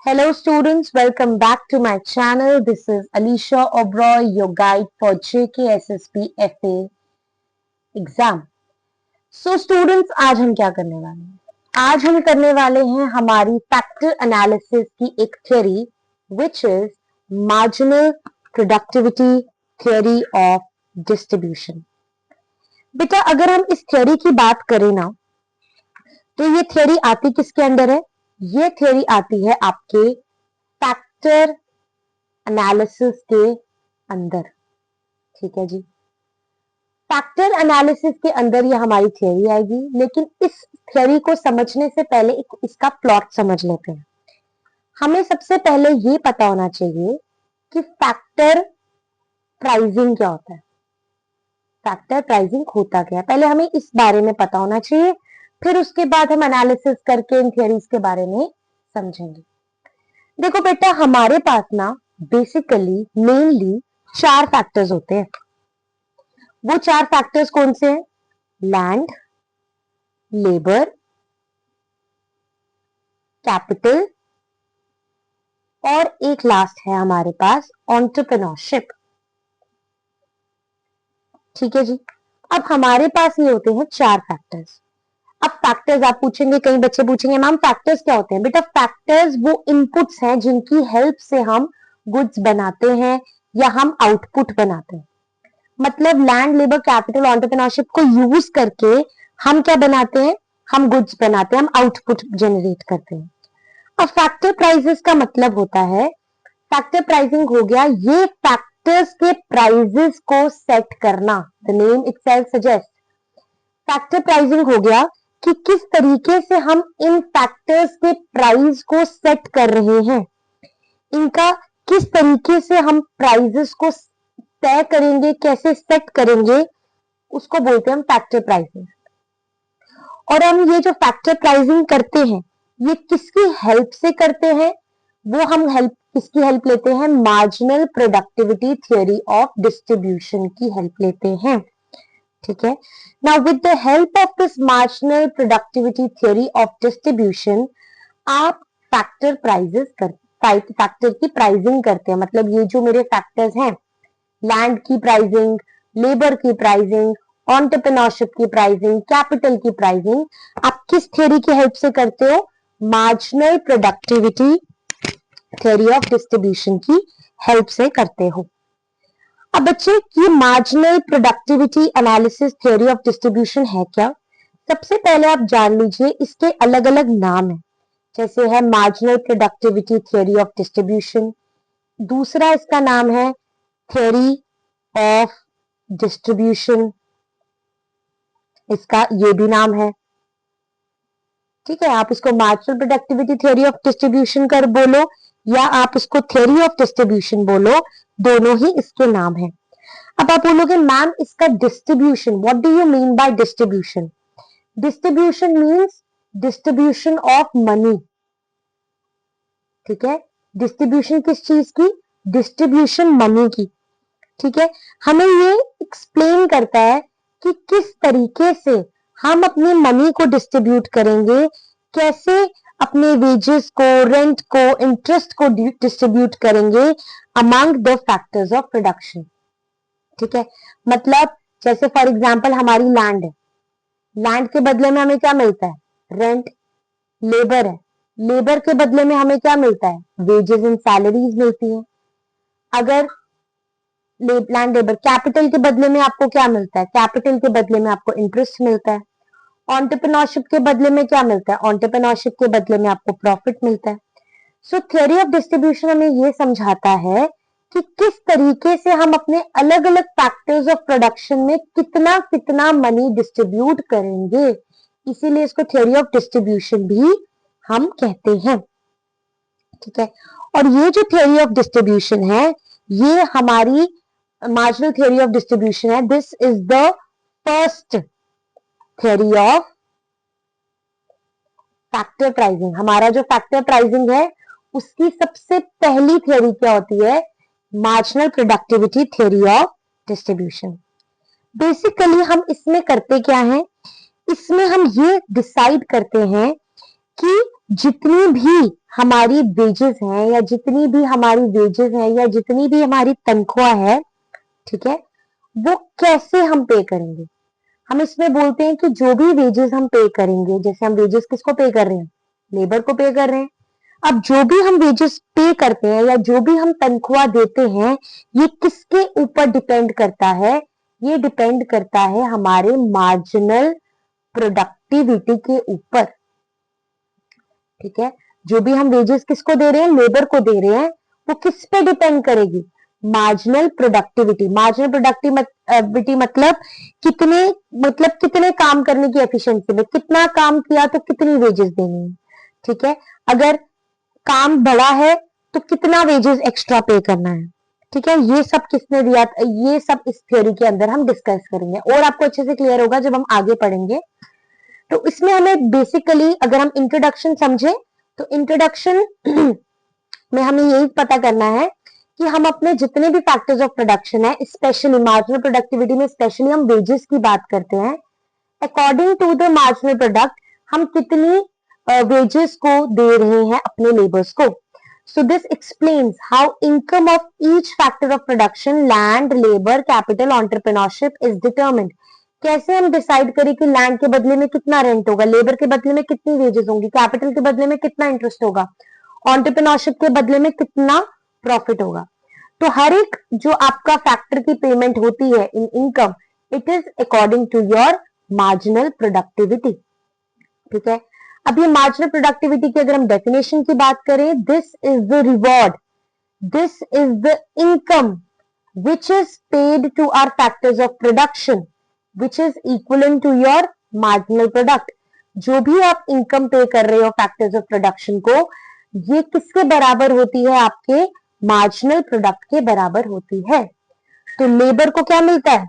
Hello students, welcome back to my channel. This is Alicia Oberoi, your guide for JKSSP FA exam. So students, आज हम क्या करने वाले हैं? आज हम करने वाले हैं हमारी फैक्टर एनालिसिस की एक theory which is marginal productivity theory of distribution। बेटा अगर हम इस थ्योरी की बात करें ना तो ये थ्योरी आती किसके अंदर है? ये थ्योरी आती है आपके फैक्टर एनालिसिस के अंदर। ठीक है जी, फैक्टर एनालिसिस के अंदर ये हमारी थ्योरी आएगी। लेकिन इस थ्योरी को समझने से पहले इसका प्लॉट समझ लेते हैं। हमें सबसे पहले ये पता होना चाहिए कि फैक्टर प्राइसिंग क्या होता है, फैक्टर प्राइसिंग होता क्या है। पहले हमें इस बारे में पता होना चाहिए, फिर उसके बाद हम एनालिसिस करके इन थ्योरीज के बारे में समझेंगे। देखो बेटा, हमारे पास ना बेसिकली मेनली 4 फैक्टर्स होते हैं। वो 4 फैक्टर्स कौन से हैं? लैंड, लेबर, कैपिटल और एक लास्ट है हमारे पास एंटरप्रेन्योरशिप। ठीक है जी, अब हमारे पास ये होते हैं 4 फैक्टर्स। अब फैक्टर्स आप पूछेंगे, कई बच्चे पूछेंगे मैम फैक्टर्स क्या होते हैं? बेटा फैक्टर्स वो इनपुट्स हैं जिनकी हेल्प से हम गुड्स बनाते हैं या हम आउटपुट बनाते हैं। मतलब लैंड, लेबर, कैपिटल, एंटरप्रेन्योरशिप को यूज करके हम क्या बनाते हैं? हम गुड्स बनाते हैं, हम आउटपुट जनरेट करते हैं। अब फैक्टर प्राइसेस का मतलब होता है, फैक्टर प्राइसिंग हो गया ये फैक्टर्स के प्राइसेस को सेट करना। The name itself suggest, factor pricing हो गया कि किस तरीके से हम इन फैक्टर्स के प्राइस को सेट कर रहे हैं, इनका किस तरीके से हम प्राइसेस को तय करेंगे, कैसे सेट करेंगे, उसको बोलते हैं हम फैक्टर प्राइसिंग। और हम ये जो फैक्टर प्राइसिंग करते हैं ये किसकी हेल्प से करते हैं? वो हम किसकी हेल्प लेते हैं? Marginal productivity theory of distribution की हेल्प लेते हैं। ठीक है, now with the help of this marginal productivity theory of distribution आप फैक्टर फैक्टर की प्राइसिंग करते हैं। मतलब ये जो मेरे फैक्टर्स हैं, लैंड की प्राइसिंग, लेबर की प्राइसिंग, एंटरप्रेन्योरशिप की प्राइसिंग, कैपिटल की प्राइसिंग, आप किस थ्योरी की हेल्प से करते हो? Marginal productivity theory of distribution की हेल्प से करते हो। अब बच्चे ये marginal productivity analysis theory of distribution है क्या? सबसे पहले आप जान लीजिए इसके अलग अलग नाम है। जैसे है marginal productivity theory of distribution, दूसरा इसका नाम है थ्योरी ऑफ डिस्ट्रीब्यूशन, इसका ये भी नाम है। ठीक है, आप इसको marginal productivity theory of distribution कर बोलो या आप इसको थ्योरी ऑफ डिस्ट्रीब्यूशन बोलो, दोनों ही इसके नाम है। अब आप बोलोगे मैम इसका distribution, what do you mean by distribution? Distribution means distribution of money. ठीक है, डिस्ट्रीब्यूशन किस चीज की? डिस्ट्रीब्यूशन मनी की। ठीक है, हमें ये एक्सप्लेन करता है कि किस तरीके से हम अपनी मनी को डिस्ट्रीब्यूट करेंगे, कैसे अपने वेजेस को, रेंट को, इंटरेस्ट को डिस्ट्रीब्यूट करेंगे among the factors of production. ठीक है, मतलब जैसे फॉर एग्जांपल हमारी लैंड है, लैंड के बदले में हमें क्या मिलता है? रेंट। लेबर है, लेबर के बदले में हमें क्या मिलता है? वेजेस एंड सैलरीज मिलती है। अगर लैंड, लेबर, कैपिटल के बदले में आपको क्या मिलता है? कैपिटल के बदले में आपको इंटरेस्ट मिलता है। एंटरप्रेन्योरशिप के बदले में क्या मिलता है? एंटरप्रेन्योरशिप के बदले में आपको प्रॉफिट मिलता है। सो थ्योरी ऑफ डिस्ट्रीब्यूशन हमें ये समझाता है कि किस तरीके से हम अपने अलग अलग फैक्टर्स ऑफ प्रोडक्शन में कितना कितना मनी डिस्ट्रीब्यूट करेंगे, इसीलिए इसको थ्योरी ऑफ डिस्ट्रीब्यूशन भी हम कहते हैं। ठीक है, और ये जो थ्योरी ऑफ डिस्ट्रीब्यूशन है ये हमारी मार्जिनल थ्योरी ऑफ डिस्ट्रीब्यूशन है। This is the first theory of factor pricing. हमारा जो फैक्टर प्राइसिंग है उसकी सबसे पहली थ्योरी क्या होती है? Marginal productivity theory of distribution. Basically हम इसमें करते क्या है? इसमें हम ये डिसाइड करते हैं कि जितनी भी हमारी वेजेस हैं या जितनी भी हमारी वेजेस हैं या जितनी भी हमारी तनख्वाह है, ठीक है, वो कैसे हम पे करेंगे? हम इसमें बोलते हैं कि जो भी वेजेस हम पे करेंगे, जैसे हम वेजेस किसको पे कर रहे हैं? लेबर को पे कर रहे हैं। अब जो भी हम वेजेस पे करते हैं या जो भी हम तनख्वाह देते हैं, ये किसके ऊपर डिपेंड करता है? ये डिपेंड करता है हमारे मार्जिनल प्रोडक्टिविटी के ऊपर, ठीक है। जो भी हम वेजेस किसको दे रहे हैं? लेबर को दे रहे हैं। वो किस पे डिपेंड करेगी? Marginal productivity. मार्जिनल प्रोडक्टिविटी मतलब कितने काम करने की एफिशिएंसी में, कितना काम किया तो कितनी वेजेस देनी है, ठीक है। अगर काम बड़ा है तो कितना वेजेस एक्स्ट्रा पे करना है, ठीक है। ये सब किसने दिया? ये सब इस थ्योरी के अंदर हम डिस्कस करेंगे और आपको अच्छे से क्लियर होगा जब हम आगे पढ़ेंगे। तो इसमें हमें बेसिकली अगर हम इंट्रोडक्शन समझे तो इंट्रोडक्शन में हमें यही पता करना है कि हम अपने जितने भी फैक्टर्स ऑफ प्रोडक्शन है, स्पेशली मार्जिनल प्रोडक्टिविटी में स्पेशली हम वेजेस की बात करते हैं। According to the marginal product हम कितनी वेजेस को दे रहे हैं अपने लेबर्स को। So this explains how income of each factor of production, land, labor, capital, entrepreneurship is determined. कैसे हम डिसाइड करें कि लैंड के बदले में कितना रेंट होगा, लेबर के बदले में कितनी वेजेस होंगी, कैपिटल के बदले में कितना इंटरेस्ट होगा, एंटरप्रेन्योरशिप के बदले में कितना प्रॉफिट होगा। तो हर एक जो आपका फैक्टर की पेमेंट होती है in income, it is according to your marginal productivity, ठीक है। अब ये मार्जिनल प्रोडक्टिविटी की अगर हम डेफिनेशन की बात करें, this is the reward, this is the income which is paid to our factors of production which is equivalent to your marginal product। जो भी आप इनकम पे कर रहे हो फैक्टर्स ऑफ प्रोडक्शन को, ये किसके बराबर होती है? आपके मार्जिनल प्रोडक्ट के बराबर होती है। तो लेबर को क्या मिलता है?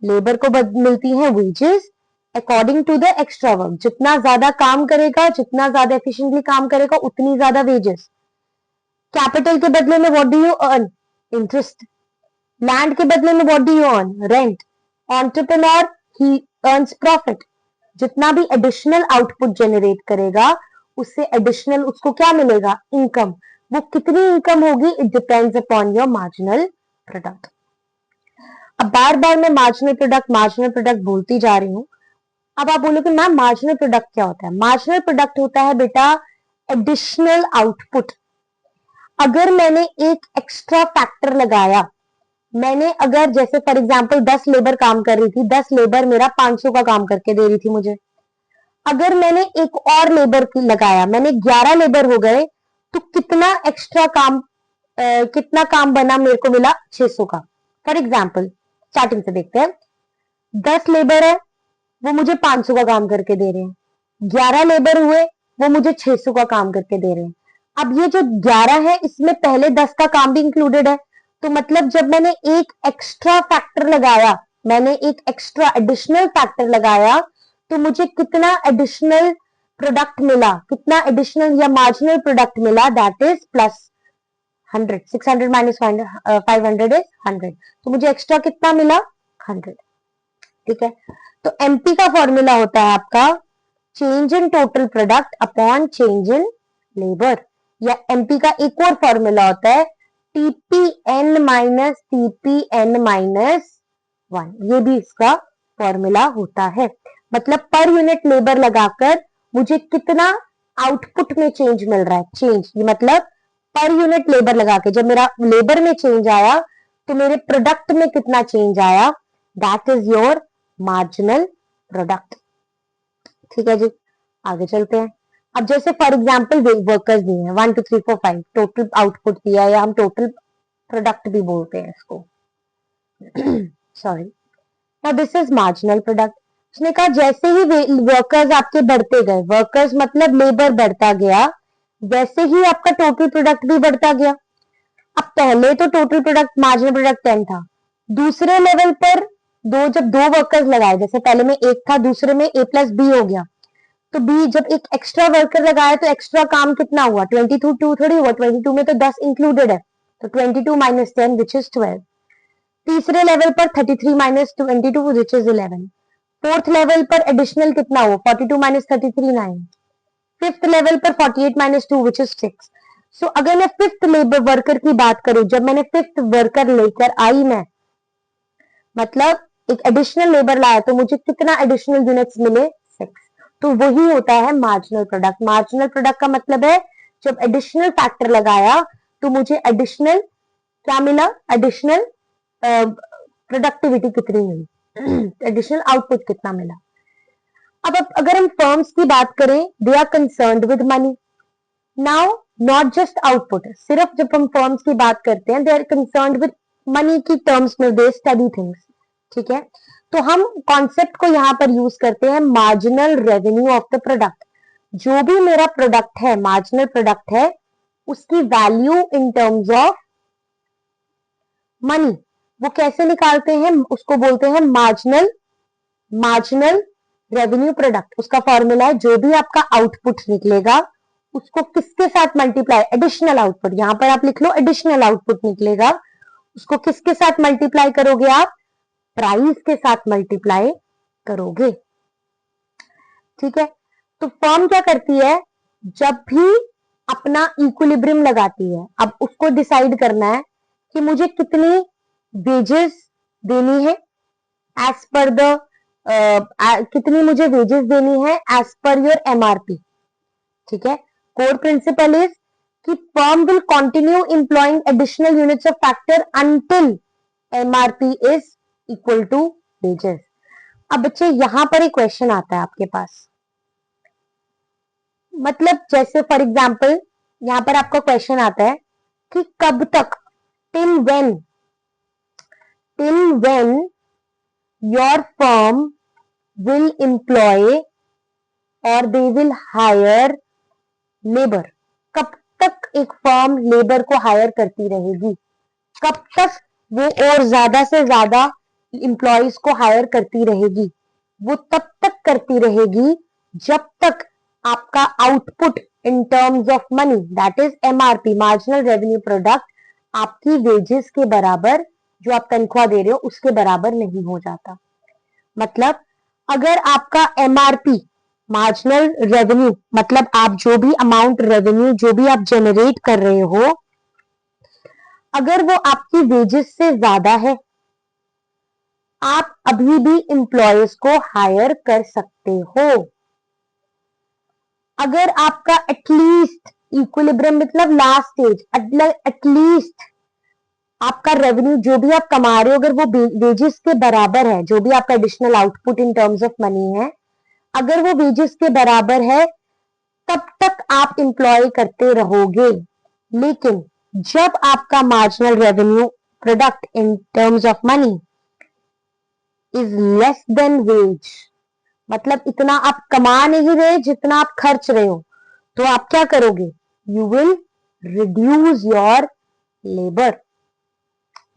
लेबर को मिलती है wages according to the extra work. जितना ज्यादा काम करेगा, जितना ज्यादा एफिशिएंटली काम करेगा, उतनी ज्यादा वेजेस। कैपिटल के बदले में what do you earn? Interest. Land के बदले में what do you earn? Rent. Entrepreneur he earns profit. जितना भी एडिशनल आउटपुट जनरेट करेगा, उससे एडिशनल उसको क्या मिलेगा? इनकम। वो कितनी इनकम होगी? It depends upon your marginal product. अब बार बार मैं मार्जिनल प्रोडक्ट बोलती जा रही हूं। अब आप बोलोगे मैम मार्जिनल प्रोडक्ट क्या होता है? मार्जिनल प्रोडक्ट होता है बेटा एडिशनल आउटपुट। अगर मैंने एक एक्स्ट्रा फैक्टर लगाया, मैंने अगर जैसे फॉर एग्जांपल 10 लेबर काम कर रही थी, 10 लेबर मेरा 500 का काम करके दे रही थी मुझे। अगर मैंने एक और लेबर लगाया, मैंने 11 लेबर हो गए, तो कितना एक्स्ट्रा काम कितना काम बना? मेरे को मिला 600 का। फॉर एग्जाम्पल स्टार्टिंग से देखते हैं। 10 लेबर है, वो मुझे 500 का काम करके दे रहे हैं। 11 लेबर हुए, वो मुझे 600 का काम करके दे रहे हैं। अब ये जो 11 है, इसमें पहले 10 का काम भी इंक्लूडेड है। तो मतलब जब मैंने एक एक्स्ट्रा फैक्टर लगाया, मैंने एक एक्स्ट्रा एडिशनल फैक्टर लगाया, तो मुझे कितना एडिशनल प्रोडक्ट मिला? कितना एडिशनल या मार्जिनल प्रोडक्ट मिला? That is plus 100। 600 minus 500 is 100। तो मुझे एक्स्ट्रा कितना मिला? 100, ठीक है। तो एमपी का फॉर्मूला होता है आपका change in total product upon change in labour, या एमपी का एक और फॉर्मूला होता है टीपीएन माइनस टीपीएन माइनस 1। ये भी इसका फॉर्मूला होता है। मतलब पर यूनिट लेबर लगाकर मुझे कितना आउटपुट में चेंज मिल रहा है। चेंज मतलब पर यूनिट लेबर लगा के जब मेरा लेबर में चेंज आया, तो मेरे प्रोडक्ट में कितना चेंज आया? That is your marginal product, ठीक है जी। आगे चलते हैं। अब जैसे फॉर एग्जांपल वर्कर्स दिए हैं 1 2 3 4 5, टोटल आउटपुट दिया है, या हम टोटल प्रोडक्ट भी बोलते हैं इसको। Sorry. Now this is marginal product. उसने कहा जैसे ही वर्कर्स आपके बढ़ते गए, वर्कर्स मतलब लेबर बढ़ता गया, वैसे ही आपका टोटल प्रोडक्ट भी बढ़ता गया। अब पहले तो टोटल प्रोडक्ट मार्जिनल प्रोडक्ट 10 था। दूसरे लेवल पर जब दो वर्कर्स लगाए, जैसे पहले में एक था, दूसरे में ए प्लस बी हो गया, तो बी जब एक एक्स्ट्रा वर्कर लगाया तो एक्स्ट्रा काम कितना हुआ? 22 थोड़ी हुआ, 22 में तो 10 इंक्लूडेड है, तो 22 माइनस 10 विच इज 12। तीसरे लेवल पर 33 minus 22 which is 11। Fourth level पर एडिशनल कितना हुआ? 42 माइनस 33 9। फिफ्थ लेवल पर 48 माइनस 2 विच इज 6। सो अगर मैं फिफ्थ लेबर वर्कर की बात करूं, जब मैंने फिफ्थ वर्कर लेकर आई, मैं मतलब एक एडिशनल लेबर लाया, तो मुझे कितना एडिशनल यूनिट्स मिले? 6। तो वही होता है मार्जिनल प्रोडक्ट। मार्जिनल प्रोडक्ट का मतलब है जब एडिशनल फैक्टर लगाया तो मुझे एडिशनल क्या मिला? एडिशनल प्रोडक्टिविटी कितनी मिली, एडिशनल आउटपुट कितना मिला। अब अगर हम फर्म्स की बात करें, they are concerned with money. Now not just output, सिर्फ जब हम फर्म्स की बात करते हैं, they are concerned with money की टर्म्स में दे स्टडी थिंग्स। ठीक है, तो हम कॉन्सेप्ट को यहां पर यूज करते हैं marginal revenue of the product. जो भी मेरा प्रोडक्ट है, मार्जिनल प्रोडक्ट है, उसकी value in terms of money वो कैसे निकालते हैं? उसको बोलते हैं मार्जिनल रेवेन्यू प्रोडक्ट। उसका फॉर्मूला है जो भी आपका आउटपुट निकलेगा उसको किसके साथ मल्टीप्लाई? एडिशनल आउटपुट, यहां पर आप लिख लो एडिशनल आउटपुट निकलेगा, उसको किसके साथ मल्टीप्लाई करोगे? आप प्राइस के साथ मल्टीप्लाई करोगे। ठीक है, तो फर्म क्या करती है? जब भी अपना इक्विलिब्रियम लगाती है, अब उसको डिसाइड करना है कि मुझे कितनी वेजेस देनी है एज पर द कितनी मुझे वेजेस देनी है एज पर योर एमआरपी। ठीक है, कोर प्रिंसिपल इज कि firm will continue employing additional units of factor until MRP is equal to wages. अब बच्चे यहां पर एक क्वेश्चन आता है आपके पास, मतलब जैसे फॉर एग्जाम्पल यहां पर आपका क्वेश्चन आता है कि कब तक, till when your firm will employ और दे विल हायर लेबर। कब तक एक फर्म लेबर को हायर करती रहेगी? कब तक वो और ज्यादा से ज्यादा एम्प्लॉयज को हायर करती रहेगी? वो तब तक करती रहेगी जब तक आपका output in terms of money, that is MRP, marginal revenue product, आपकी वेजेस के बराबर, जो आप तनख्वाह दे रहे हो उसके बराबर नहीं हो जाता। मतलब अगर आपका एमआरपी, मार्जिनल रेवेन्यू, मतलब आप जो भी अमाउंट रेवेन्यू जो भी आप जनरेट कर रहे हो, अगर वो आपकी वेजेस से ज्यादा है, आप अभी भी एम्प्लॉयज को हायर कर सकते हो। अगर आपका एटलीस्ट इक्विलिब्रियम मतलब लास्ट स्टेज, एटलीस्ट आपका रेवेन्यू जो भी आप कमा रहे हो अगर वो वेजेस के बराबर है, जो भी आपका additional output in terms of money है, अगर वो वेजेस के बराबर है, तब तक आप एम्प्लॉय करते रहोगे। लेकिन जब आपका marginal revenue product in terms of money is less than wage, मतलब इतना आप कमा नहीं रहे जितना आप खर्च रहे हो, तो आप क्या करोगे? You will reduce your labour.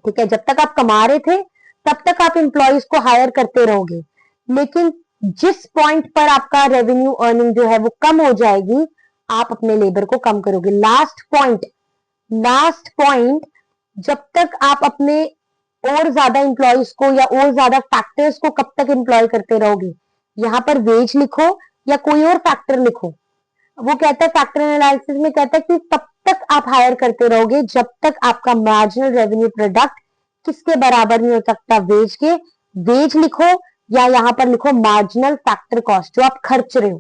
ठीक है, जब तक आप कमा रहे थे तब तक आप एम्प्लॉयज को हायर करते रहोगे, लेकिन जिस पॉइंट पर आपका रेवेन्यू अर्निंग जो है वो कम हो जाएगी, आप अपने लेबर को कम करोगे। लास्ट पॉइंट जब तक आप अपने और ज्यादा एम्प्लॉयज को या और ज्यादा फैक्टर्स को कब तक एम्प्लॉय करते रहोगे? यहां पर वेज लिखो या कोई और फैक्टर लिखो, वो कहता है फैक्टर एनालिसिस में कहता है कि तब तक आप हायर करते रहोगे जब तक आपका मार्जिनल रेवेन्यू प्रोडक्ट किसके बराबर नहीं हो सकता? वेज के। वेज लिखो या यहां पर लिखो मार्जिनल फैक्टर कॉस्ट, जो आप खर्च रहे हो।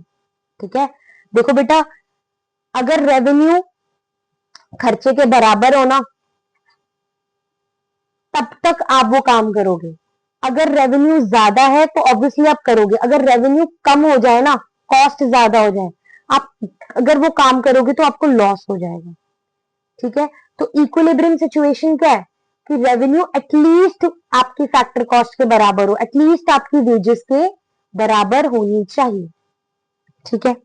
ठीक है, देखो बेटा, अगर रेवेन्यू खर्चे के बराबर हो ना, तब तक आप वो काम करोगे। अगर रेवेन्यू ज्यादा है तो ऑब्वियसली आप करोगे, अगर रेवेन्यू कम हो जाए ना, कॉस्ट ज्यादा हो जाए, आप अगर वो काम करोगे तो आपको लॉस हो जाएगा। ठीक है, तो इक्विलिब्रियम सिचुएशन क्या है कि रेवेन्यू एटलीस्ट आपकी फैक्टर कॉस्ट के बराबर हो, एटलीस्ट आपकी वेजेस के बराबर होनी चाहिए। ठीक है,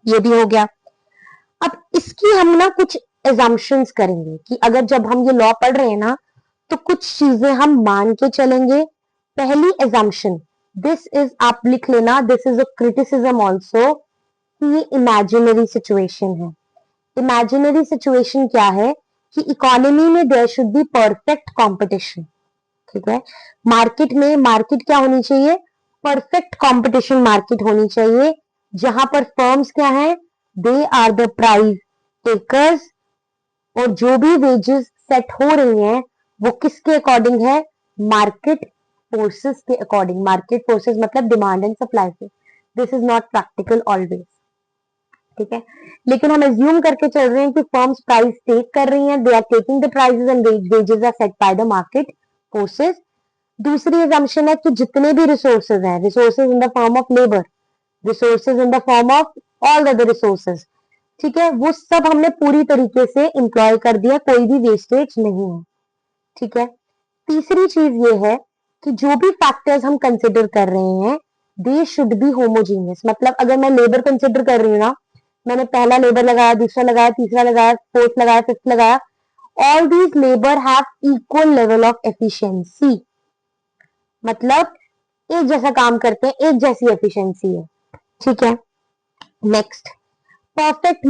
ये भी हो गया। अब इसकी हम ना कुछ एजम्पशंस करेंगे कि अगर जब हम ये लॉ पढ़ रहे हैं ना, तो कुछ चीजें हम मान के चलेंगे। पहली एजम्पशन, दिस इज, आप लिख लेना, this is a criticism also, कि ये इमेजिनरी सिचुएशन है। इमेजिनरी सिचुएशन क्या है कि इकोनॉमी में there should be perfect competition. ठीक है, मार्केट क्या होनी चाहिए? परफेक्ट कंपटीशन मार्केट होनी चाहिए, जहां पर फर्म्स क्या है? They are the price takers, और जो भी वेजेस सेट हो रही हैं वो किसके अकॉर्डिंग है, मार्केट फोर्सेस के अकॉर्डिंग। मार्केट फोर्सेस मतलब डिमांड एंड सप्लाई से। This is not practical always, ठीक है। लेकिन हम एज्यूम करके चल रहे हैं कि फर्म्स प्राइस टेक कर रही हैं, they are taking the prices and wages are set by the market forces. दूसरी एजम्पशन है कि जितने भी रिसोर्सेज हैं, resources in the form of labour, resources in the form of all other resources, ठीक है, वो सब हमने पूरी तरीके से इंप्लॉय कर दिया, कोई भी वेस्टेज नहीं है, ठीक है। तीसरी चीज ये है कि जो भी फैक्टर्स हम कंसिडर कर रहे हैं दे शुड बी होमोजीनियस। मतलब अगर मैं लेबर कंसिडर कर रही हूँ ना, मैंने पहला लेबर लगाया, दूसरा लगाया, तीसरा लगाया, फोर्थ लगाया, फिफ्थ लगाया, all these labour have equal level of efficiency. मतलब एक जैसा काम करते हैं, एक जैसी एफिशिएंसी है, ठीक है। Next, perfect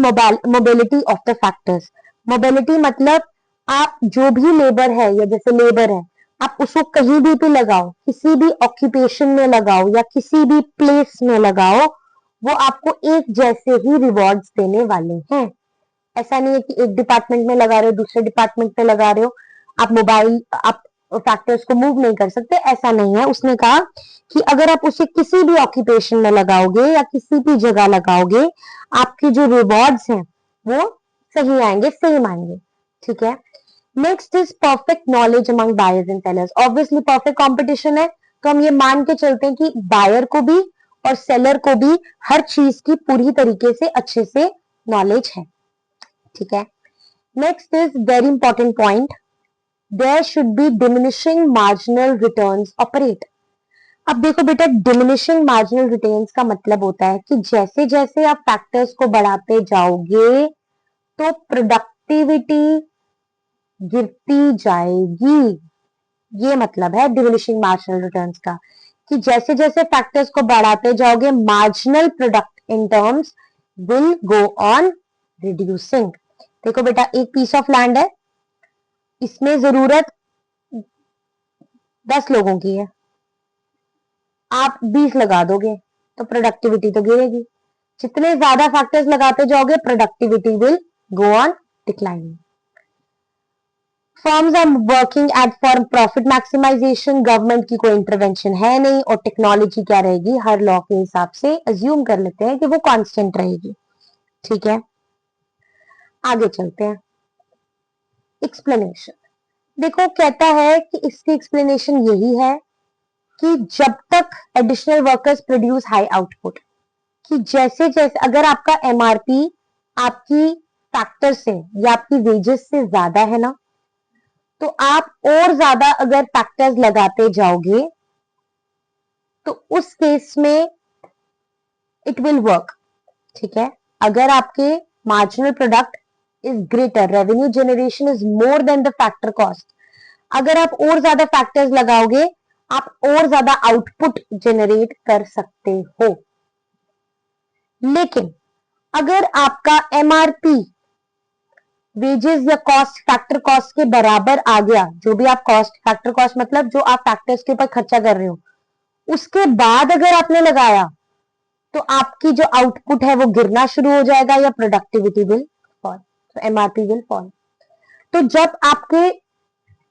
mobility of the factors. Mobility मतलब आप जो भी लेबर है, या जैसे लेबर है, आप उसको कहीं भी लगाओ, किसी भी ऑक्यूपेशन में लगाओ या किसी भी प्लेस में लगाओ, वो आपको एक जैसे ही रिवॉर्ड्स देने वाले हैं। ऐसा नहीं है कि एक डिपार्टमेंट में लगा रहे हो, दूसरे डिपार्टमेंट में लगा रहे हो, आप फैक्टर्स को मूव नहीं कर सकते, ऐसा नहीं है। उसने कहा कि अगर आप उसे किसी भी ऑक्यूपेशन में लगाओगे या किसी भी जगह लगाओगे, आपके जो रिवॉर्ड्स हैं वो सही आएंगे, सेम आएंगे, ठीक है। Next is perfect knowledge among buyers and sellers. Obviously perfect competition है, तो हम ये मान के चलते हैं कि बायर को भी और सेलर को भी हर चीज की पूरी तरीके से अच्छे से नॉलेज है, ठीक है। Next is very important point, there should be diminishing marginal returns operate. अब देखो बेटा, डिमिनिशिंग मार्जिनल रिटर्न्स का मतलब होता है कि जैसे जैसे आप फैक्टर्स को बढ़ाते जाओगे तो प्रोडक्टिविटी गिरती जाएगी। ये मतलब है डिमिनिशिंग मार्जिनल रिटर्न्स का, कि जैसे जैसे फैक्टर्स को बढ़ाते जाओगे marginal product in terms will go on reducing. देखो बेटा, एक पीस ऑफ लैंड है, इसमें जरूरत 10 लोगों की है, आप 20 लगा दोगे तो प्रोडक्टिविटी तो गिरेगी। जितने ज्यादा फैक्टर्स लगाते जाओगे productivity will go on declining. Firms are working at for profit maximization. Government की कोई इंटरवेंशन है नहीं, और टेक्नोलॉजी क्या रहेगी, हर लॉ के हिसाब से अज्यूम कर लेते हैं कि वो कांस्टेंट रहेगी, ठीक है। आगे चलते हैं, एक्सप्लेनेशन। देखो कहता है कि इसकी एक्सप्लेनेशन यही है कि जब तक additional workers produce high output, कि जैसे जैसे अगर आपका एमआरपी आपकी फैक्टर से या आपकी वेजेस से ज्यादा है ना, तो आप और ज्यादा अगर फैक्टर्स लगाते जाओगे तो उस केस में इट विल वर्क, ठीक है। अगर आपके marginal product is greater, revenue generation is more than the factor cost, अगर आप और ज्यादा फैक्टर्स लगाओगे आप और ज्यादा आउटपुट जनरेट कर सकते हो। लेकिन अगर आपका एमआरपी वेजेस या कॉस्ट फैक्टर कॉस्ट के बराबर आ गया, जो भी आप कॉस्ट, फैक्टर कॉस्ट मतलब जो आप फैक्टर्स के ऊपर खर्चा कर रहे हो, उसके बाद अगर आपने लगाया तो आपकी जो आउटपुट है वो गिरना शुरू हो जाएगा या प्रोडक्टिविटी विल फॉल, तो एमआरपी विल फॉल। तो जब आपके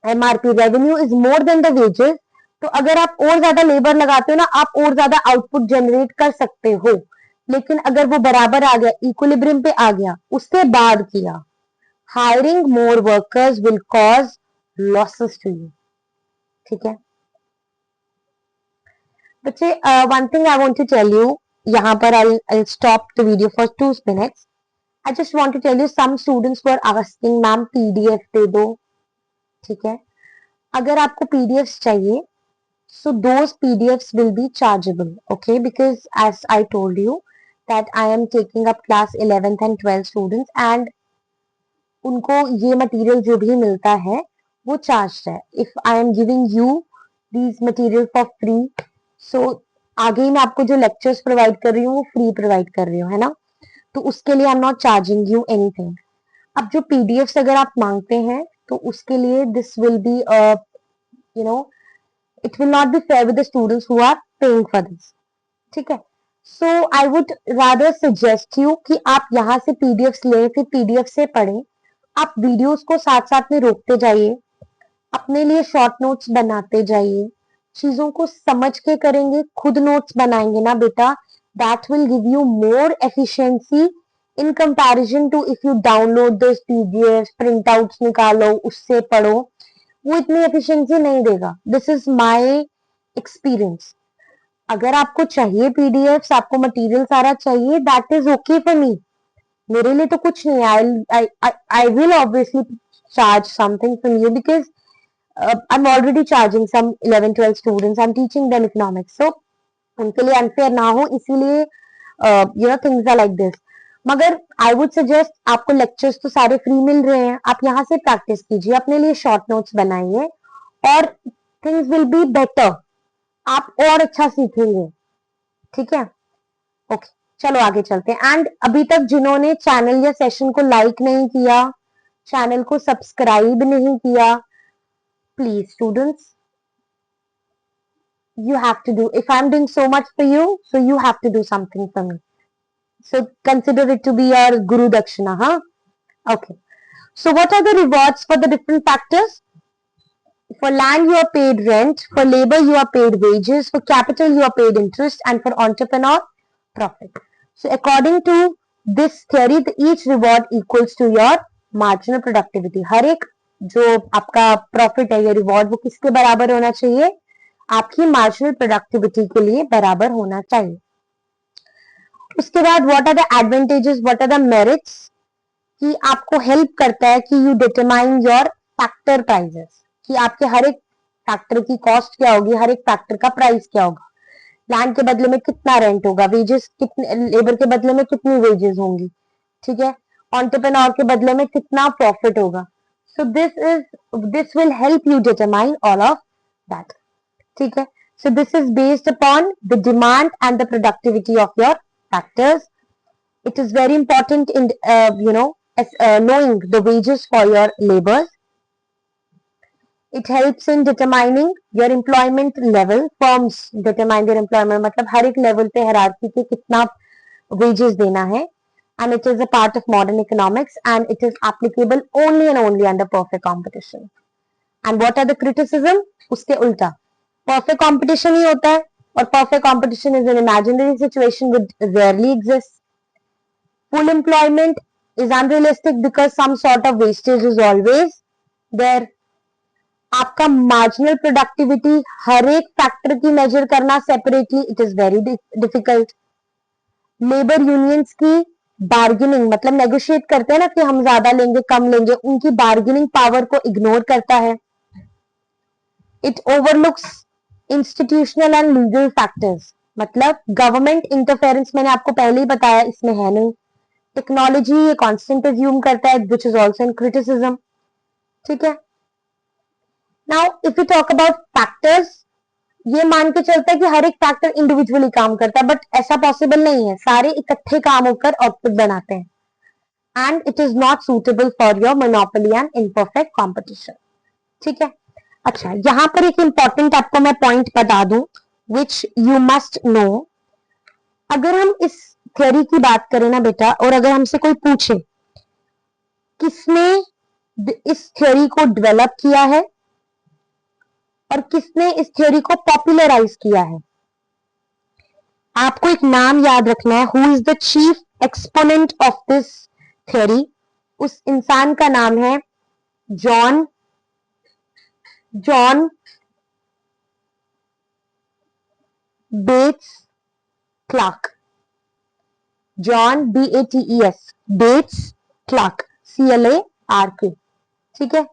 MRP revenue is more than the wages, तो अगर आप और ज्यादा लेबर लगाते हो ना, आप और ज्यादा आउटपुट जनरेट कर सकते हो। लेकिन अगर वो बराबर आ गया, इक्विलिब्रियम पे आ गया, उसके बाद किया, hiring more workers will cause losses to you, ठीक है बच्चे। One thing I want to tell you, यहाँ पर I'll stop the video for 2 minutes. I just want to tell you some students were asking ma'am PDF दे दो, ठीक है। अगर आपको पीडीएफ चाहिए so those PDFs will be chargeable, okay, because as I told you that I am taking up class 11th and 12th students and उनको ये material जो भी मिलता है वो चार्ज है। If I am giving you these material for free, so आगे मैं आपको जो लेक्चर्स प्रोवाइड कर रही हूँ वो फ्री प्रोवाइड कर रही हूँ, है ना, तो उसके लिए I am not charging you anything. अब जो पीडीएफ अगर आप मांगते हैं तो उसके लिए this will be you know it will not be fair with the students who are paying for this, ठीक है। So I would rather suggest you कि आप यहाँ से पीडीएफ लें, फिर पीडीएफ से पढ़ें। आप वीडियोस को साथ साथ में रोकते जाइए, अपने लिए शॉर्ट नोट्स बनाते जाइए, चीजों को समझ के करेंगे, खुद नोट्स बनाएंगे ना बेटा, that will give you more efficiency in comparison to if you download this PDF, printouts निकालो, उससे पढ़ो, वो इतनी एफिशिएंसी नहीं देगा। This is my experience. अगर आपको चाहिए पीडीएफ, आपको मटेरियल सारा चाहिए, that is okay for me. मेरे लिए तो कुछ नहीं है। I will obviously charge something from you because I'm already charging some 11, 12 students. I'm teaching them economics. So उनके लिए अनफेयर ना हो, इसीलिए थिंग्स आर लाइक दिस। मगर आई वुड सजेस्ट, आपको लेक्चर्स तो सारे फ्री मिल रहे हैं, आप यहाँ से प्रैक्टिस कीजिए, अपने लिए शॉर्ट नोट्स बनाइए और थिंग्स विल बी बेटर। आप और अच्छा सीखेंगे। ठीक है, ओके, चलो आगे चलते हैं। एंड अभी तक जिन्होंने चैनल या सेशन को लाइक नहीं किया, चैनल को सब्सक्राइब नहीं किया, please students, you have to do, if I'm doing so much for you, so you have to do something for me, so consider it to be your guru dakshina, huh? Okay, so what are the rewards for the different factors? For land you are paid rent, for labor you are paid wages, for capital you are paid interest, and for entrepreneur profit. So according to this theory, each reward equals to your marginal productivity. हर एक जो आपका profit है या reward, वो किसके बराबर होना चाहिए? आपकी मार्जिनल प्रोडक्टिविटी के लिए बराबर होना चाहिए। उसके बाद what are the advantages, what are the merits, कि आपको हेल्प करता है कि you determine your factor prices, कि आपके हर एक फैक्टर की कॉस्ट क्या होगी, हर एक फैक्टर का प्राइस क्या होगा। लैंड के बदले में कितना रेंट होगा, वेजेस कितने, लेबर के बदले में कितनी वेजेस होंगी, ठीक है, एंटरप्रेन्योर के बदले में कितना प्रॉफिट होगा। So this will help you determine all of that. ठीक है, so this is based upon the demand and the productivity of your factors. It is very important in knowing the wages for your laborers. It helps in determining your employment level. Firms determine their employment, मतलब हर एक level पे hierarchy के कितना wages देना है, and it is a part of modern economics and it is applicable only and only under perfect competition. And what are the criticism? उसके उल्टा perfect competition ही होता है, और perfect competition is an imaginary situation which rarely exists. Full employment is unrealistic because some sort of wastage is always there. आपका marginal productivity हर एक factor की major करना separately, it is very difficult. Labour unions की bargaining, मतलब negotiate करते हैं ना कि हम ज्यादा लेंगे कम लेंगे, उनकी बार्गेनिंग पावर को इग्नोर करता है। It overlooks institutional and legal factors, मतलब गवर्नमेंट इंटरफेरेंस मैंने आपको पहले ही बताया इसमें है नहीं। टेक्नोलॉजी ये कॉन्स्टेंट एज्यूम करता है, which is also in criticism. ठीक है, now if you talk about factors, ये मान के चलता है कि हर एक फैक्टर इंडिविजुअली काम करता है, बट ऐसा पॉसिबल नहीं है, सारे इकट्ठे काम होकर आउटपुट बनाते हैं। And it is not suitable for your monopoly and imperfect competition. ठीक है, अच्छा यहां पर एक इंपॉर्टेंट आपको मैं पॉइंट बता दूं विच यू मस्ट नो। अगर हम इस थ्योरी की बात करें ना बेटा, और अगर हमसे कोई पूछे किसने इस थ्योरी को डेवलप किया है और किसने इस थ्योरी को पॉपुलराइज किया है, आपको एक नाम याद रखना है। Who is the chief exponent of this theory? उस इंसान का नाम है John Bates Clark. John BATES, Bates Clark, CLARK। ठीक है,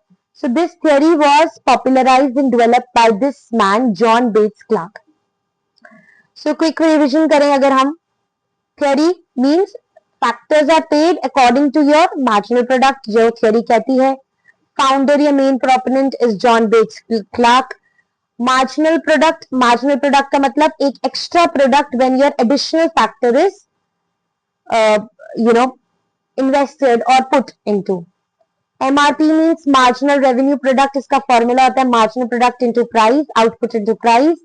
so this theory was popularized and developed by this man John Bates Clark. So quick revision करें अगर हम, theory means factors are paid according to your marginal product, जो theory कहती है। founder या main proponent is John Bates Clark. marginal product का मतलब एक extra product when your additional factor is invested or put into. MRP means marginal revenue product, इसका formula होता है marginal product into price, output into price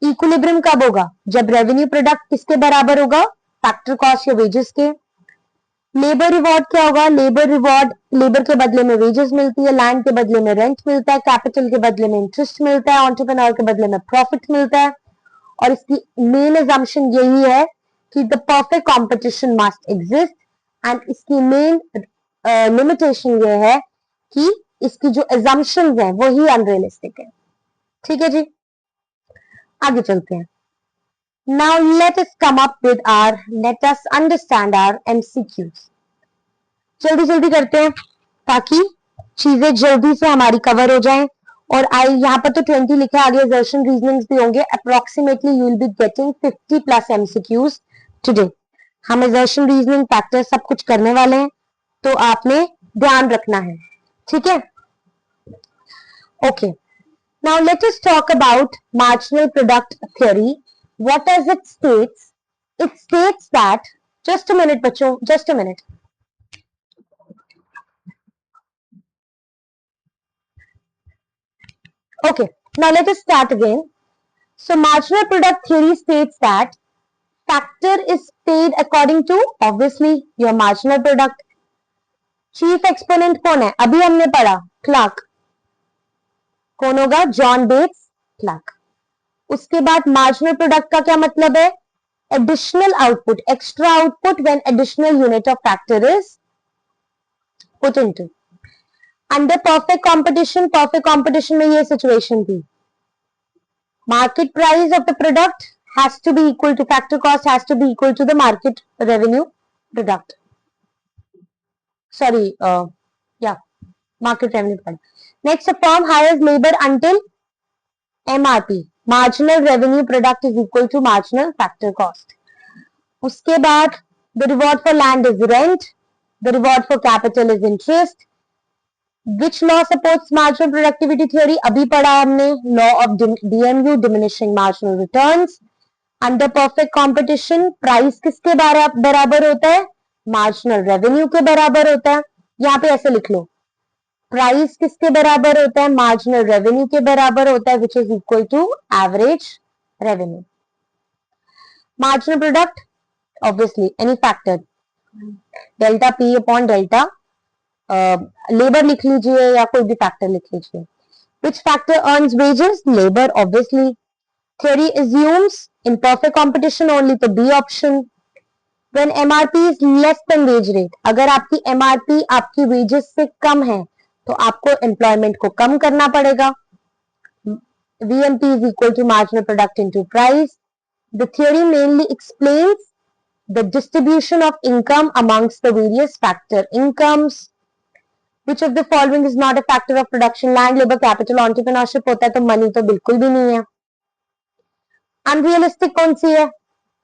equilibrium कब होगा? जब revenue product किसके बराबर होगा? फैक्टर कॉस्ट या वेजेस के। लेबर रिवॉर्ड क्या होगा? लेबर रिवॉर्ड, लेबर के बदले में वेजेस मिलती है, लैंड के बदले में रेंट मिलता है, कैपिटल के बदले में इंटरेस्ट मिलता है, एंटरप्रेन्योर के बदले में प्रॉफिट मिलता है। और इसकी मेन अजम्पशन यही है कि the perfect competition must exist, and इसकी मेन लिमिटेशन ये है कि इसकी जो अजम्पशन है वो ही अनरियलिस्टिक है। ठीक है जी, आगे चलते हैं। Now let us come up with let us understand our MCQs. जल्दी जल्दी करते हैं ताकि चीजें जल्दी से हमारी कवर हो जाएं। और आई यहाँ पर तो 20 लिखा है, आगे assertion reasonings भी होंगे। Approximately you will be getting 50 plus MCQs today. हम assertion reasoning factors सब कुछ करने वाले हैं, तो आपने ध्यान रखना है, ठीक है? Okay. Now let us talk about marginal product theory. What does it states? It states that, just a minute बच्चों, just a minute. Okay, now let us start again. So marginal product theory states that factor is paid according to obviously your marginal product. Chief exponent कौन है? अभी हमने पढ़ा Clark, कौन होगा? John Bates Clark. उसके बाद मार्जिनल प्रोडक्ट का क्या मतलब है? Additional output, extra output when additional unit of factor is put into. Under perfect competition, perfect competition में ये सिचुएशन थी, market price of the product has to be equal to factor cost, has to be equal to the market revenue product, sorry या market revenue product. Next, a firm hires labour until MRP, marginal revenue product is equal to marginal factor cost. उसके बाद the reward for land is rent, the reward for capital is interest. Which law supports marginal productivity theory? अभी पढ़ा हमने, law of DMU, diminishing marginal returns. Under perfect competition, price किसके बराबर होता है? Marginal revenue के बराबर होता है। यहाँ पे ऐसे लिख लो, प्राइस किसके बराबर होता है? मार्जिनल रेवेन्यू के बराबर होता है, which is equal to average revenue. Marginal product obviously any factor, delta P upon delta labour लिख लीजिए या कोई भी फैक्टर लिख लीजिए। Which factor earns wages? Labour obviously. Theory assumes in perfect competition only, तो B option. when MRP is less than wage rate, अगर आपकी MRP आपकी वेजेस से कम है तो आपको एम्प्लॉयमेंट को कम करना पड़ेगा। VMP is equal to marginal product into price. The theory mainly explains the distribution of income amongst the various factor incomes. Which of the following is not a factor of production? Land, labor, capital, entrepreneurship होता है तो money तो बिल्कुल भी नहीं है। Unrealistic कौन सी है?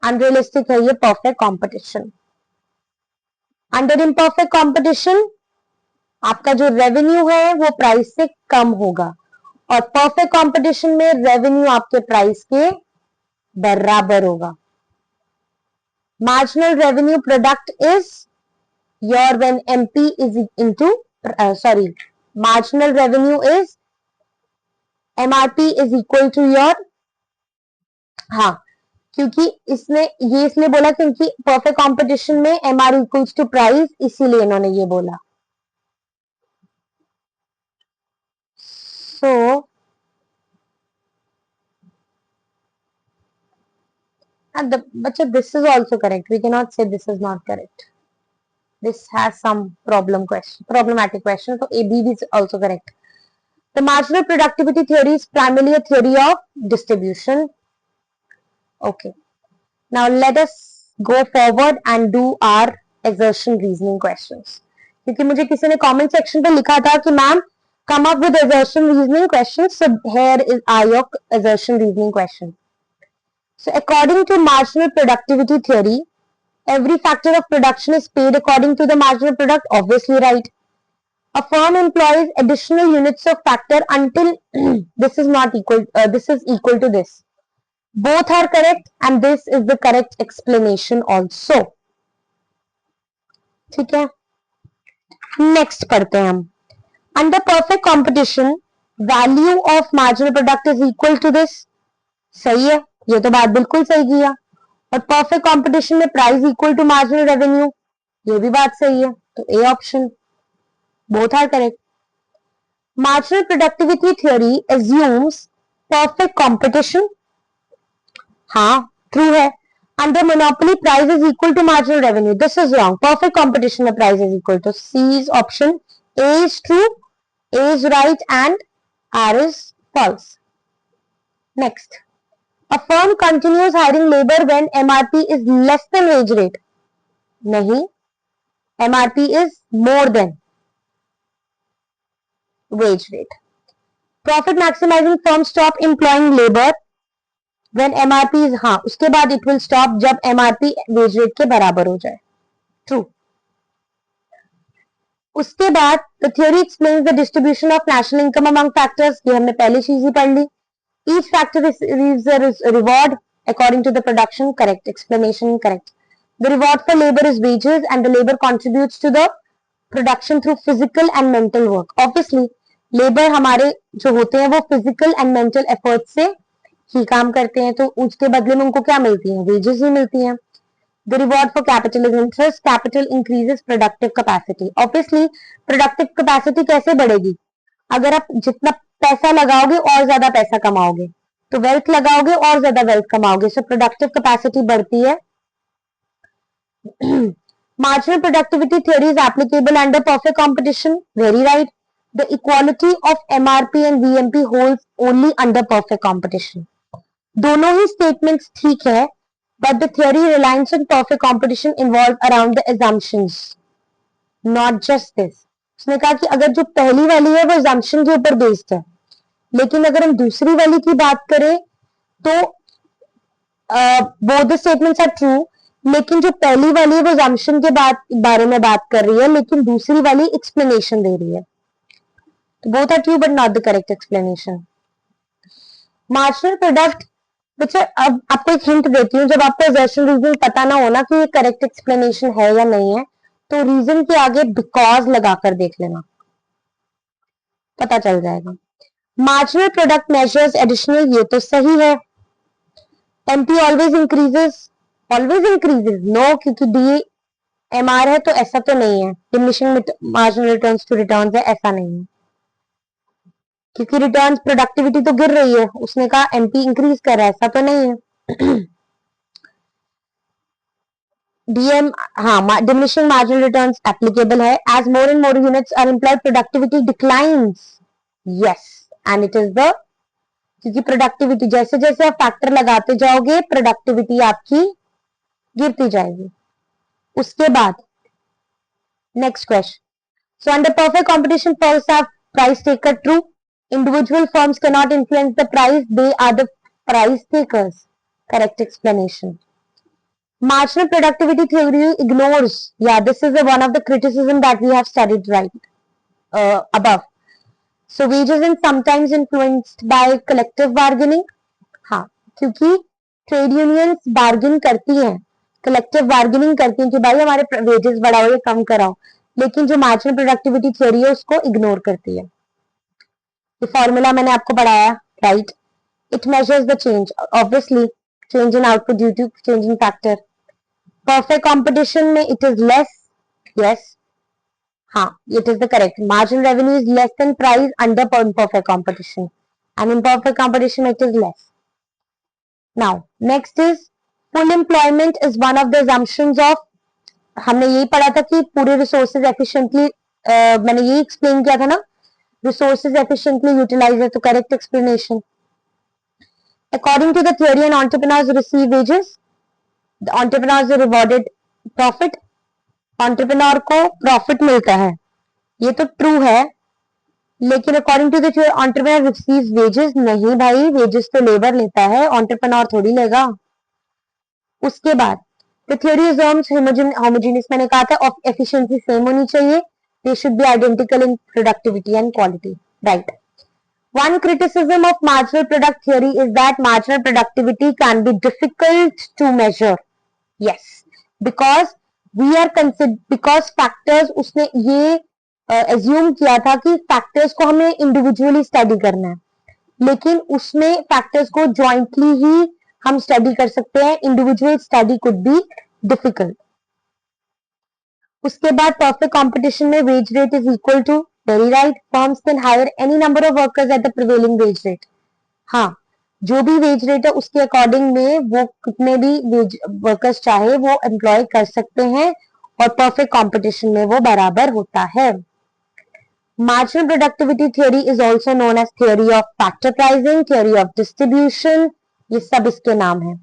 अनरियलिस्टिक है ये perfect competition. Under imperfect competition आपका जो रेवेन्यू है वो प्राइस से कम होगा, और परफेक्ट कंपटीशन में रेवेन्यू आपके प्राइस के बराबर होगा। Marginal revenue product is your when MP is into marginal revenue is MRP is equal to your, हाँ क्योंकि इसने ये इसलिए बोला क्योंकि परफेक्ट कंपटीशन में एमआर इक्वल्स टू प्राइस, इसीलिए इन्होंने ये बोला। So, but this is also correct. We cannot say this is not correct. This has some problematic question. So A, B is also correct. The marginal productivity theory is primarily a theory of distribution. Okay. Now let us go forward and do our assertion reasoning questions. क्योंकि मुझे किसी ने comment section पे लिखा था कि ma'am come up with assertion reasoning questions. So here are your assertion reasoning questions. So according to marginal productivity theory, every factor of production is paid according to the marginal product. Obviously right. A firm employs additional units of factor until this is not equal. This is equal to this. Both are correct, and this is the correct explanation also. ठीक है? Next पढ़ते हैं हम. Under perfect competition, value of marginal product is equal to this. सही है? ये तो बात बिल्कुल सही किया। और परफेक्ट कंपटीशन में price equal to marginal revenue, ये भी बात सही है, तो A option, both are correct. Marginal productivity theory assumes perfect competition, हाँ ट्रू है। Under monopoly price is equal to marginal revenue, this is wrong. Perfect competition में price is equal to, C is option, A is true, A is right and R is false. Next, a firm continues hiring labor when MRP is less than wage rate. नहीं, MRP is more than wage rate. Profit maximizing firms stop employing labor when MRP is, हाँ उसके बाद it will stop जब MRP wage rate के बराबर हो जाए, true. उसके बाद the theory explains the distribution of national income among factors, ये हमने पहले चीज ही पढ़ ली। Each factor receives a reward according to the production, correct. Explanation, correct. The reward for labor is wages and the labor contributes to the production through physical and mental work. Obviously, labor हमारे जो होते हैं वो physical and mental effort से ही काम करते हैं, तो उसके बदले में उनको क्या मिलती है, wages ही मिलती हैं। The reward for capital is interest. Capital increases productive capacity. Obviously, productive capacity कैसे बढ़ेगी? अगर आप जितना पैसा लगाओगे और ज्यादा पैसा कमाओगे, तो वेल्थ लगाओगे और ज्यादा वेल्थ कमाओगे, सो प्रोडक्टिव कैपेसिटी बढ़ती है। Marginal productivity theory is applicable under perfect competition, very right. The equality of MRP and VMP holds only under perfect competition. दोनों ही स्टेटमेंट्स ठीक है, but the theory reliance on perfect competition involve around the assumptions, not just this. उसने कहा कि अगर जो पहली वाली है वो assumption के ऊपर बेस्ड है, लेकिन अगर हम दूसरी वाली की बात करें तो both the statements are true, लेकिन जो पहली वाली है वो assumption के बारे में बात कर रही है, लेकिन दूसरी वाली एक्सप्लेनेशन दे रही है, तो both are true but not the correct explanation. Marginal product, बच्चा अब आपको एक हिंट देती हूँ, जब आपको assertion रीजन पता ना होना कि ये करेक्ट एक्सप्लेनेशन है या नहीं है, तो रीजन के आगे बिकॉज लगाकर देख लेना, पता चल जाएगा। मार्जिनल प्रोडक्ट मेजर्स एडिशनल, ये तो सही है। MP always increases, always increases no, क्योंकि डी एमआर है तो ऐसा तो नहीं है। Diminishing marginal returns to returns है, ऐसा नहीं है, क्योंकि रिटर्न्स प्रोडक्टिविटी तो गिर रही है, उसने कहा एमपी इंक्रीज कर रहा है, ऐसा तो नहीं है। डीएम, हाँ डिमिनिशिंग मार्जिनल रिटर्न्स एप्लीकेबल है। As more and more units are employed productivity declines, yes and it is the, क्योंकि प्रोडक्टिविटी जैसे जैसे आप फैक्टर लगाते जाओगे प्रोडक्टिविटी आपकी गिरती जाएगी। उसके बाद next question, so under perfect competition firms have price taker, true. Individual firms can not influence the price, they are the price takers, correct explanation. Marginal productivity theory ignores, yeah, this is one of the criticism that we have studied right above. So wages and sometimes influenced by collective bargaining, हाँ क्योंकि trade unions bargain करती हैं, collective bargaining करती हैं कि भाई हमारे wages बढ़ाओ या कम कराओ, लेकिन जो मार्जिनल प्रोडक्टिविटी थ्योरी है उसको इग्नोर करती है। ये फॉर्मूला मैंने आपको पढ़ाया, right. It measures the change, obviously change in output due to change in factor. Perfect competition में इट इज लेस, यस, हाँ it is the correct. Marginal revenue is less than price under perfect competition and in perfect competition it is less. Now next is full employment is one of the assumptions of, हमने यही पढ़ा था कि पूरे resources efficiently, मैंने यही explain किया था ना, रिसोर्सेज एफिशिएंटली यूटिलाइज है, तो correct explanation. According to the theory and entrepreneurs receive wages, the entrepreneurs are rewarded profit, entrepreneur को प्रॉफिट मिलता है, ये तो ट्रू है, लेकिन according to the theory entrepreneur receives wages, नहीं भाई वेजेस तो लेबर लेता है, एंटरप्रेन्योर थोड़ी लेगा। उसके बाद द थ्योरी अज्यूम्स होमोजेनियस, मैंने कहा था ऑफ एफिशिएंसी सेम होनी चाहिए, they should be identical in productivity and quality, right. One criticism of marginal product theory is that marginal productivity can be difficult to measure. Yes, because because factors, उसने ये assume किया था कि factors को हमें individually study करना है, लेकिन उसमें factors को jointly ही हम स्टडी कर सकते हैं. Individual study could be difficult. उसके बाद परफेक्ट कंपटीशन में wage rate is equal to, very right. Firms can hire any number of workers at the prevailing wage rate. हाँ, जो भी वेज रेट है उसके अकॉर्डिंग में वो कितने भी वेज वर्कर्स चाहे वो एम्प्लॉय कर सकते हैं और परफेक्ट कंपटीशन में वो बराबर होता है. Marginal productivity theory is also known as theory of factor pricing, theory of distribution, ये सब इसके नाम है.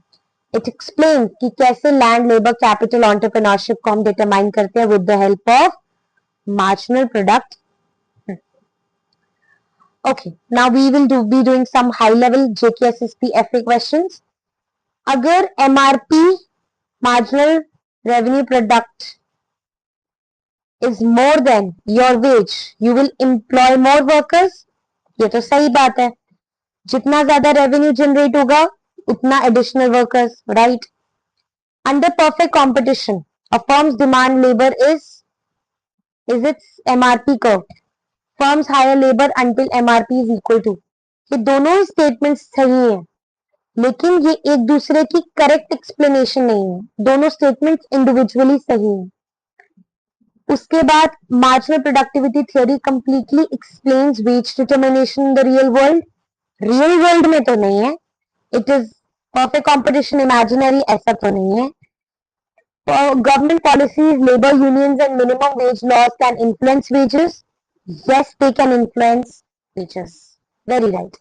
इट एक्सप्लेन कि कैसे लैंड, लेबर, कैपिटल, एंटरप्रेन्योरशिप को हम डिटरमाइन करते हैं with the help of marginal product. Okay, now we will be doing some high level JKSSP FA questions. अगर MRP, marginal revenue product, is more than your wage, you will employ more workers. ये तो सही बात है. जितना ज्यादा revenue generate होगा उतना additional workers, right? Under perfect competition, a firm's demand labor is its MRP curve. Firms hire labor until MRP is equal to. ये दोनों ही स्टेटमेंट सही है, लेकिन ये एक दूसरे की करेक्ट एक्सप्लेनेशन नहीं है. दोनों स्टेटमेंट इंडिविजुअली सही है. उसके बाद marginal productivity theory completely explains wage determination in the real world. Real world में तो नहीं है. It is perfect competition imaginary, ऐसा तो नहीं है. Government policies, labour unions and minimum wage laws can influence wages. Yes, they can influence wages. Very right.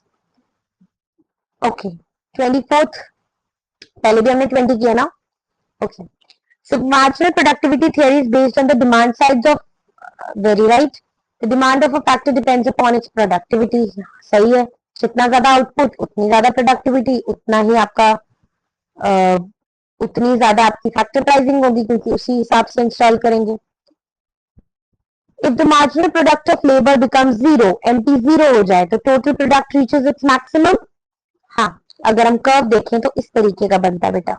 Okay. 24th. पहले भी हमने 20 किया ना. Okay. So marginal productivity theory is based on the demand sides of, very right. The demand of a factor depends upon its productivity. सही है. जितना ज्यादा output उतनी ज्यादा प्रोडक्टिविटी, उतना ही आपका उतनी ज्यादा आपकी फैक्टर प्राइसिंग होगी, क्योंकि उसी हिसाब से इंस्टॉल करेंगे. If the marginal product of labor becomes zero, MP zero हो जाए तो total product reaches its maximum. हाँ, अगर हम कर्व देखें तो इस तरीके का बनता है बेटा.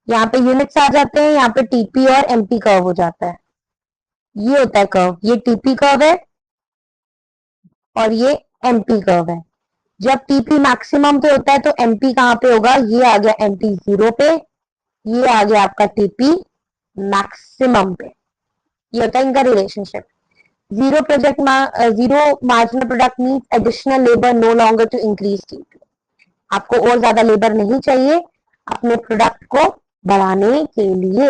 यहाँ पे यूनिट्स आ जाते हैं, यहाँ पे टीपी और एमपी कर्व हो जाता है. ये होता है कर्व. ये टीपी कर्व है और ये एमपी कर्व है. जब टीपी मैक्सिमम पे होता है तो एमपी कहाँ पे होगा? ये आ गया एमपी जीरो पे, ये आ गया आपका टीपी मैक्सिमम पे. ये होता है इनका relationship. Zero marginal product needs additional labor no longer to increase TP. आपको और ज्यादा लेबर नहीं चाहिए अपने प्रोडक्ट को बढ़ाने के लिए.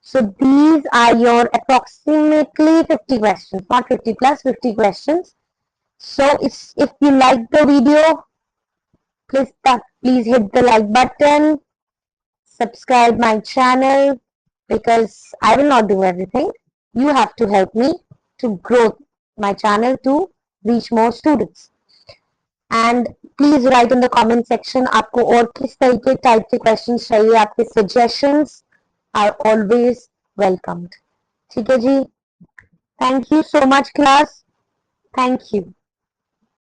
So these are your approximately 50 questions, not 50 plus 50 questions. So if you like the video, please hit the like button, subscribe my channel, because I will not do everything. You have to help me to grow my channel to reach more students. And please write in the comment section आपको और किस तरीके type के questions चाहिए. आपके suggestions are always welcomed. ठीक है जी. Thank you so much class. Thank you.